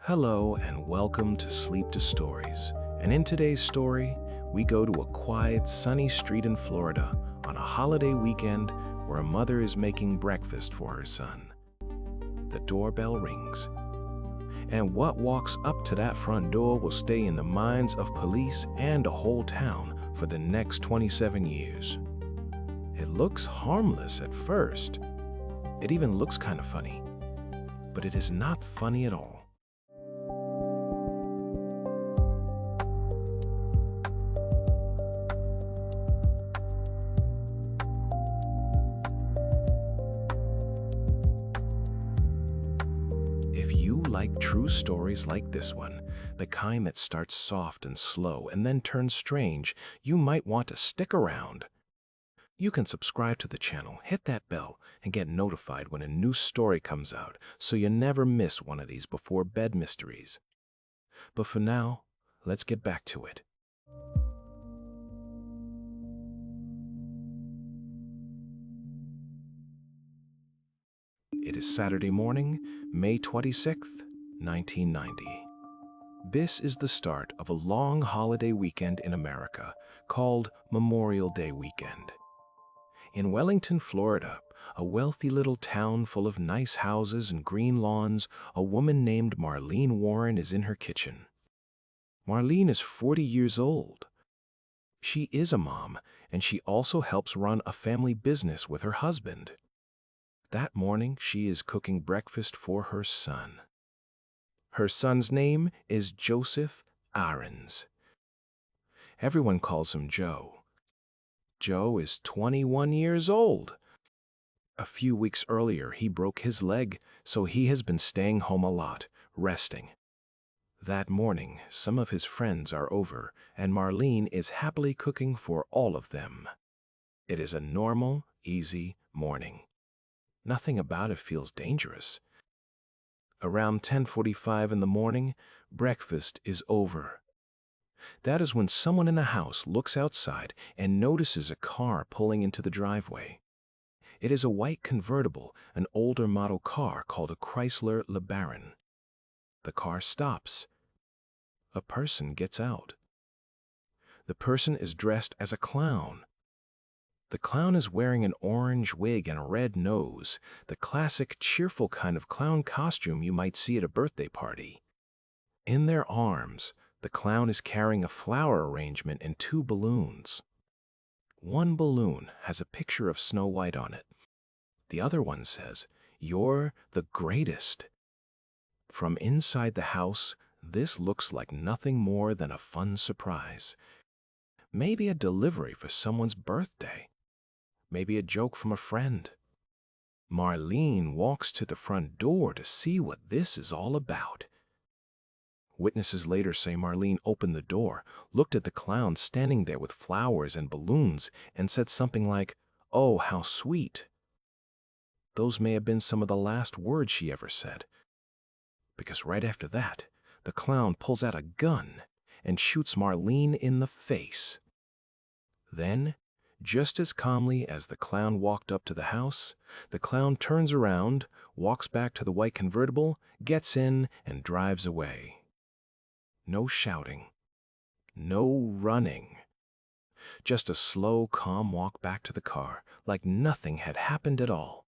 Hello and welcome to Sleep Stories. And in today's story, we go to a quiet, sunny street in Florida on a holiday weekend where a mother is making breakfast for her son. The doorbell rings, and what walks up to that front door will stay in the minds of police and a whole town for the next 27 years. It looks harmless at first. It even looks kind of funny, but it is not funny at all. If you like true stories like this one, the kind that starts soft and slow and then turns strange, you might want to stick around. You can subscribe to the channel, hit that bell, and get notified when a new story comes out so you never miss one of these before bed mysteries. But for now, let's get back to it. It is Saturday morning, May 26th, 1990. This is the start of a long holiday weekend in America called Memorial Day weekend. In Wellington, Florida, a wealthy little town full of nice houses and green lawns, a woman named Marlene Warren is in her kitchen. Marlene is 40 years old. She is a mom, and she also helps run a family business with her husband. That morning, she is cooking breakfast for her son. Her son's name is Joseph Aarons. Everyone calls him Joe. Joe is 21 years old. A few weeks earlier, he broke his leg, so he has been staying home a lot, resting. That morning, some of his friends are over, and Marlene is happily cooking for all of them. It is a normal, easy morning. Nothing about it feels dangerous. Around 10:45 in the morning, breakfast is over. That is when someone in the house looks outside and notices a car pulling into the driveway. It is a white convertible, an older model car called a Chrysler LeBaron. The car stops. A person gets out. The person is dressed as a clown. The clown is wearing an orange wig and a red nose, the classic cheerful kind of clown costume you might see at a birthday party. In their arms, the clown is carrying a flower arrangement and two balloons. One balloon has a picture of Snow White on it. The other one says, "You're the greatest." From inside the house, this looks like nothing more than a fun surprise. Maybe a delivery for someone's birthday. Maybe a joke from a friend. Marlene walks to the front door to see what this is all about. Witnesses later say Marlene opened the door, looked at the clown standing there with flowers and balloons, and said something like, "Oh, how sweet." Those may have been some of the last words she ever said. Because right after that, the clown pulls out a gun and shoots Marlene in the face. Then, just as calmly as the clown walked up to the house, the clown turns around, walks back to the white convertible, gets in, and drives away. No shouting. No running. Just a slow, calm walk back to the car, like nothing had happened at all.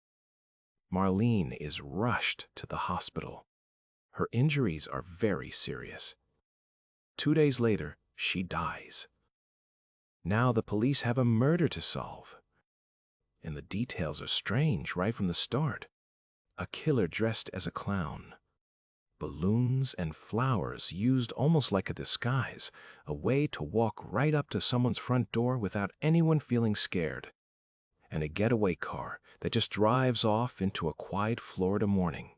Marlene is rushed to the hospital. Her injuries are very serious. 2 days later, she dies. Now the police have a murder to solve. And the details are strange right from the start. A killer dressed as a clown. Balloons and flowers used almost like a disguise, a way to walk right up to someone's front door without anyone feeling scared. And a getaway car that just drives off into a quiet Florida morning.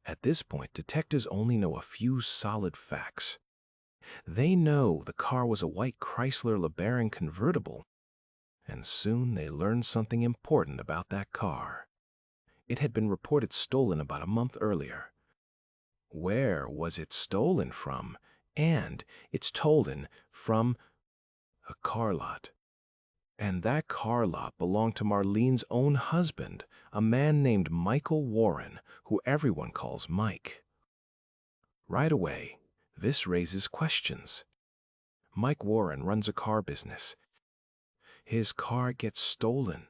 At this point, detectives only know a few solid facts. They know the car was a white Chrysler LeBaron convertible, and soon they learned something important about that car. It had been reported stolen about a month earlier. Where was it stolen from? And it's stolen from a car lot. And that car lot belonged to Marlene's own husband, a man named Michael Warren, who everyone calls Mike. Right away, this raises questions. Mike Warren runs a car business. His car gets stolen.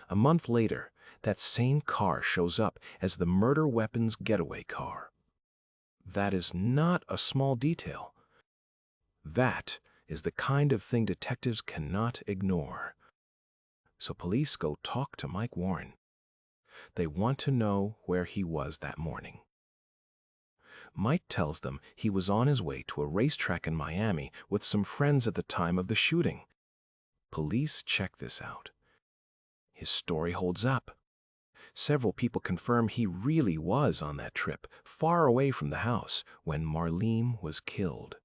A month later, that same car shows up as the murder weapon's getaway car. That is not a small detail. That is the kind of thing detectives cannot ignore. So police go talk to Mike Warren. They want to know where he was that morning. Mike tells them he was on his way to a racetrack in Miami with some friends at the time of the shooting. Police check this out. His story holds up. Several people confirm he really was on that trip, far away from the house, when Marlene was killed.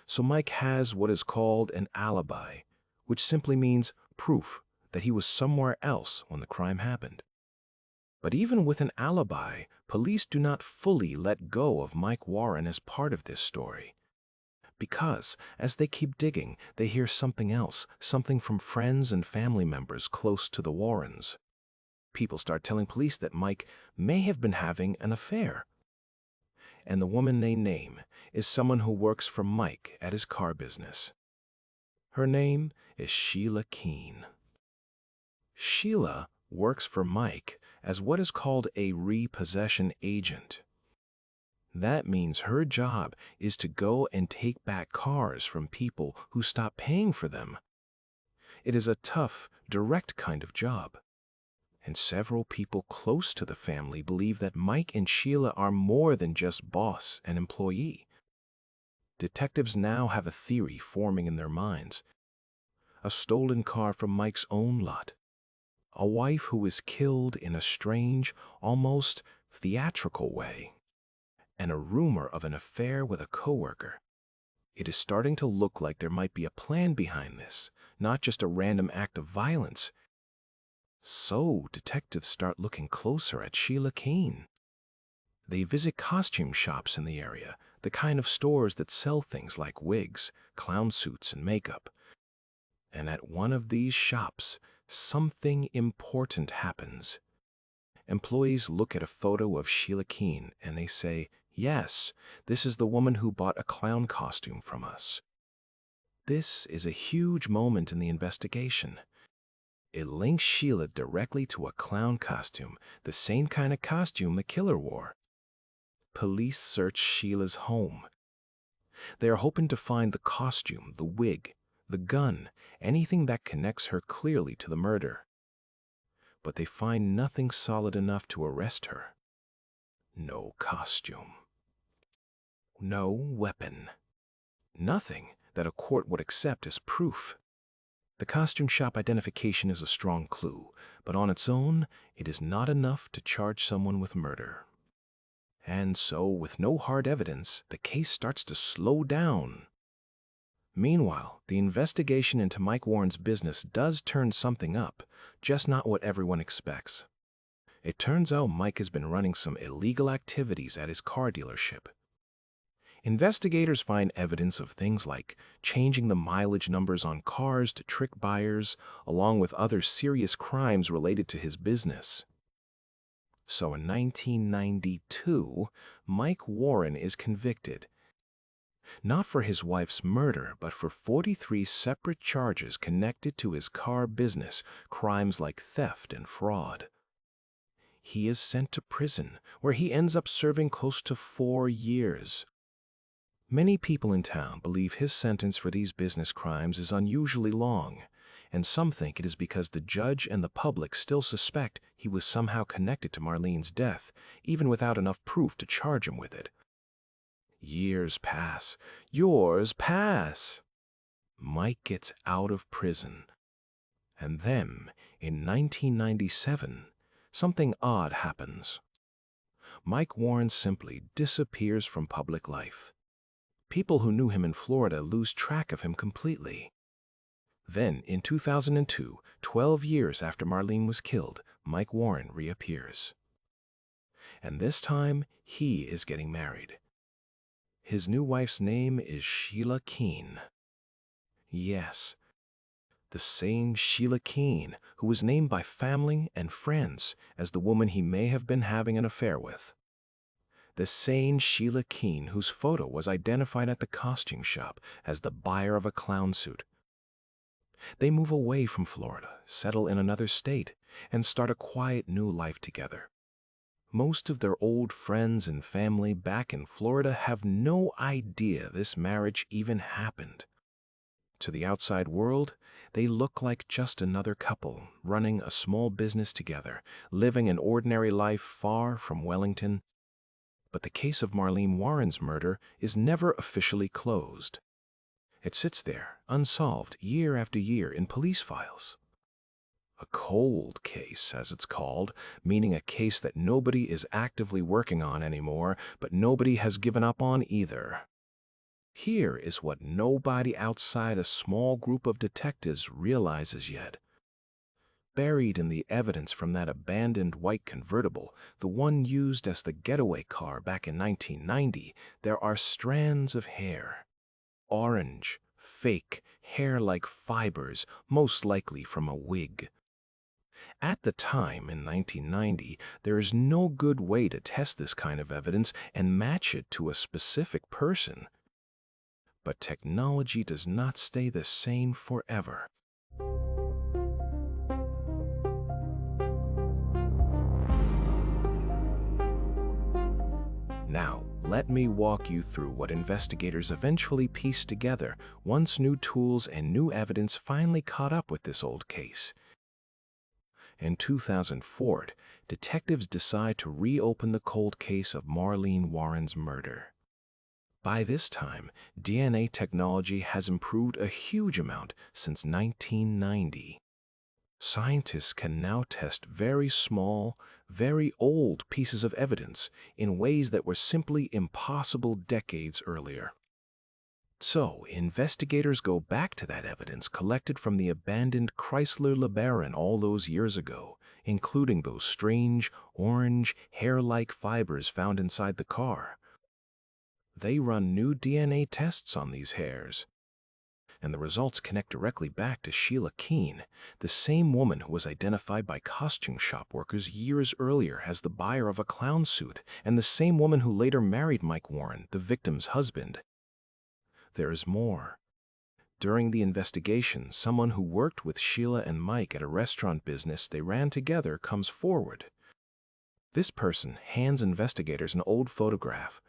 So Mike has what is called an alibi, which simply means proof that he was somewhere else when the crime happened. But even with an alibi, police do not fully let go of Mike Warren as part of this story. Because, as they keep digging, they hear something else, something from friends and family members close to the Warrens. People start telling police that Mike may have been having an affair. And the woman they name is someone who works for Mike at his car business. Her name is Sheila Keene. Sheila works for Mike as what is called a repossession agent. That means her job is to go and take back cars from people who stop paying for them. It is a tough, direct kind of job. And several people close to the family believe that Mike and Sheila are more than just boss and employee. Detectives now have a theory forming in their minds. A stolen car from Mike's own lot. A wife who is killed in a strange, almost theatrical way. And a rumor of an affair with a coworker. It is starting to look like there might be a plan behind this, not just a random act of violence. So detectives start looking closer at Sheila Keene. They visit costume shops in the area, the kind of stores that sell things like wigs, clown suits, and makeup. And at one of these shops, something important happens. Employees look at a photo of Sheila Keene and they say, "Yes, this is the woman who bought a clown costume from us." This is a huge moment in the investigation. It links Sheila directly to a clown costume, the same kind of costume the killer wore. Police search Sheila's home. They are hoping to find the costume, the wig, the gun, anything that connects her clearly to the murder. But they find nothing solid enough to arrest her. No costume. No weapon. Nothing that a court would accept as proof. The costume shop identification is a strong clue, but on its own, it is not enough to charge someone with murder. And so, with no hard evidence, the case starts to slow down. Meanwhile, the investigation into Mike Warren's business does turn something up, just not what everyone expects. It turns out Mike has been running some illegal activities at his car dealership. Investigators find evidence of things like changing the mileage numbers on cars to trick buyers, along with other serious crimes related to his business. So in 1992, Mike Warren is convicted, not for his wife's murder, but for 43 separate charges connected to his car business, crimes like theft and fraud. He is sent to prison, where he ends up serving close to 4 years. Many people in town believe his sentence for these business crimes is unusually long, and some think it is because the judge and the public still suspect he was somehow connected to Marlene's death, even without enough proof to charge him with it. Years pass. Yours pass. Mike gets out of prison. And then, in 1997, something odd happens. Mike Warren simply disappears from public life. People who knew him in Florida lose track of him completely. Then, in 2002, 12 years after Marlene was killed, Mike Warren reappears. And this time, he is getting married. His new wife's name is Sheila Keene. Yes, the same Sheila Keene who was named by family and friends as the woman he may have been having an affair with. The sane Sheila Keene whose photo was identified at the costume shop as the buyer of a clown suit. They move away from Florida, settle in another state, and start a quiet new life together. Most of their old friends and family back in Florida have no idea this marriage even happened. To the outside world, they look like just another couple running a small business together, living an ordinary life far from Wellington. But the case of Marlene Warren's murder is never officially closed. It sits there, unsolved, year after year in police files. A cold case, as it's called, meaning a case that nobody is actively working on anymore, but nobody has given up on either. Here is what nobody outside a small group of detectives realizes yet. Buried in the evidence from that abandoned white convertible, the one used as the getaway car back in 1990, there are strands of hair. Orange, fake, hair-like fibers, most likely from a wig. At the time, in 1990, there is no good way to test this kind of evidence and match it to a specific person. But technology does not stay the same forever. Now, let me walk you through what investigators eventually pieced together once new tools and new evidence finally caught up with this old case. In 2004, detectives decide to reopen the cold case of Marlene Warren's murder. By this time, DNA technology has improved a huge amount since 1990. Scientists can now test very small, very old pieces of evidence in ways that were simply impossible decades earlier. So, investigators go back to that evidence collected from the abandoned Chrysler LeBaron all those years ago, including those strange, orange, hair-like fibers found inside the car. They run new DNA tests on these hairs, and the results connect directly back to Sheila Keene, the same woman who was identified by costume shop workers years earlier as the buyer of a clown suit, and the same woman who later married Mike Warren, the victim's husband. There is more. During the investigation, someone who worked with Sheila and Mike at a restaurant business they ran together comes forward. This person hands investigators an old photograph.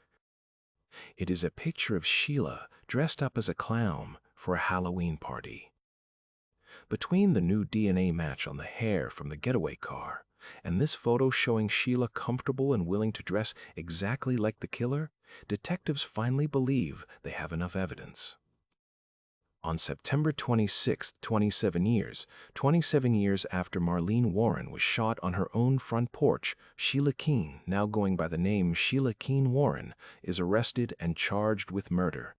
It is a picture of Sheila dressed up as a clown for a Halloween party. Between the new DNA match on the hair from the getaway car and this photo showing Sheila comfortable and willing to dress exactly like the killer, detectives finally believe they have enough evidence. On September 26, 27 years after Marlene Warren was shot on her own front porch, Sheila Keene, now going by the name Sheila Keene Warren, is arrested and charged with murder.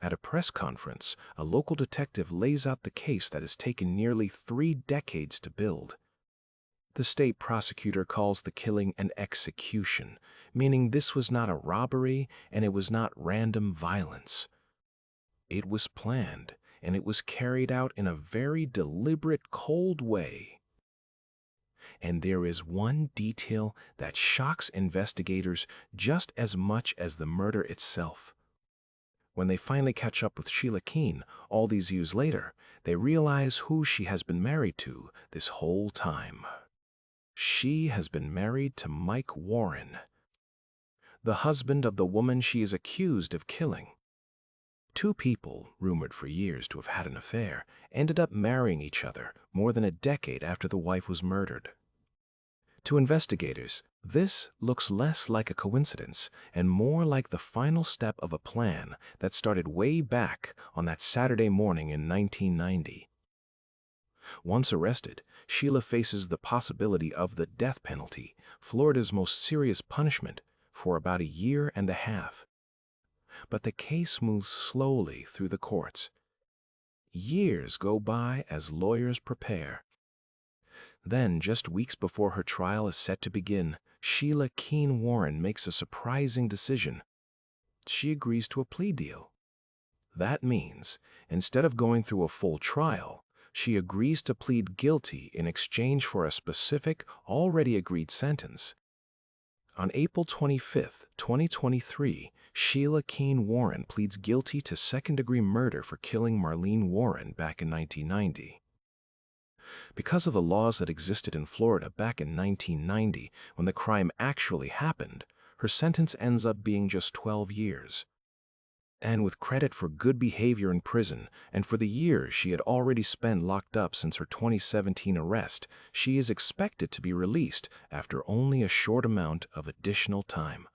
At a press conference, a local detective lays out the case that has taken nearly 3 decades to build. The state prosecutor calls the killing an execution, meaning this was not a robbery and it was not random violence. It was planned, and it was carried out in a very deliberate, cold way. And there is one detail that shocks investigators just as much as the murder itself. When they finally catch up with Sheila Keene, all these years later, they realize who she has been married to this whole time. She has been married to Mike Warren, the husband of the woman she is accused of killing. Two people, rumored for years to have had an affair, ended up marrying each other more than a decade after the wife was murdered. To investigators, this looks less like a coincidence and more like the final step of a plan that started way back on that Saturday morning in 1990. Once arrested, Sheila faces the possibility of the death penalty, Florida's most serious punishment, for about a year and a half. But the case moves slowly through the courts. Years go by as lawyers prepare. Then, just weeks before her trial is set to begin, Sheila Keene Warren makes a surprising decision. She agrees to a plea deal. That means, instead of going through a full trial, she agrees to plead guilty in exchange for a specific, already agreed sentence. On April 25, 2023, Sheila Keene Warren pleads guilty to second-degree murder for killing Marlene Warren back in 1990. Because of the laws that existed in Florida back in 1990, when the crime actually happened, her sentence ends up being just 12 years. And with credit for good behavior in prison and for the years she had already spent locked up since her 2017 arrest, she is expected to be released after only a short amount of additional time.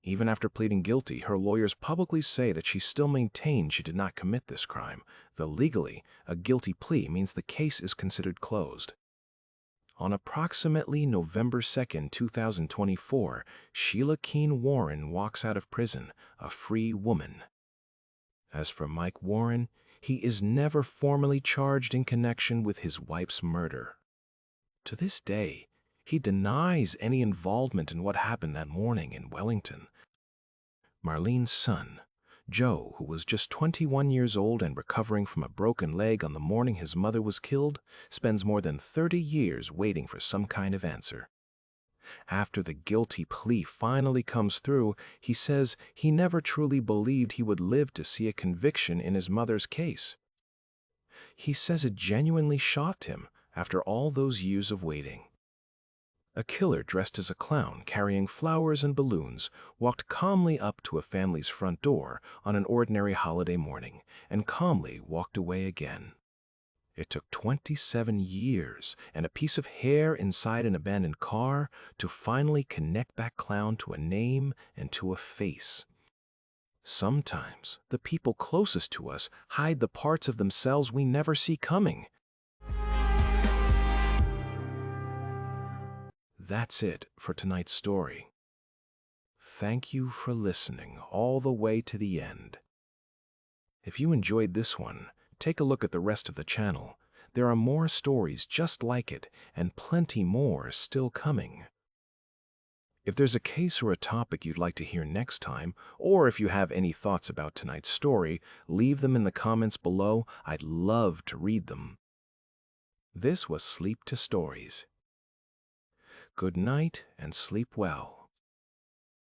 Even after pleading guilty, her lawyers publicly say that she still maintains she did not commit this crime, though legally, a guilty plea means the case is considered closed. On approximately November 2, 2024, Sheila Keene Warren walks out of prison, a free woman. As for Mike Warren, he is never formally charged in connection with his wife's murder. To this day, he denies any involvement in what happened that morning in Wellington. Marlene's son, Joe, who was just 21 years old and recovering from a broken leg on the morning his mother was killed, spends more than 30 years waiting for some kind of answer. After the guilty plea finally comes through, he says he never truly believed he would live to see a conviction in his mother's case. He says it genuinely shocked him after all those years of waiting. A killer dressed as a clown, carrying flowers and balloons, walked calmly up to a family's front door on an ordinary holiday morning and calmly walked away again. It took 27 years and a piece of hair inside an abandoned car to finally connect that clown to a name and to a face. Sometimes the people closest to us hide the parts of themselves we never see coming. That's it for tonight's story. Thank you for listening all the way to the end. If you enjoyed this one, take a look at the rest of the channel. There are more stories just like it, and plenty more still coming. If there's a case or a topic you'd like to hear next time, or if you have any thoughts about tonight's story, leave them in the comments below. I'd love to read them. This was Sleep to Stories. Good night and sleep well.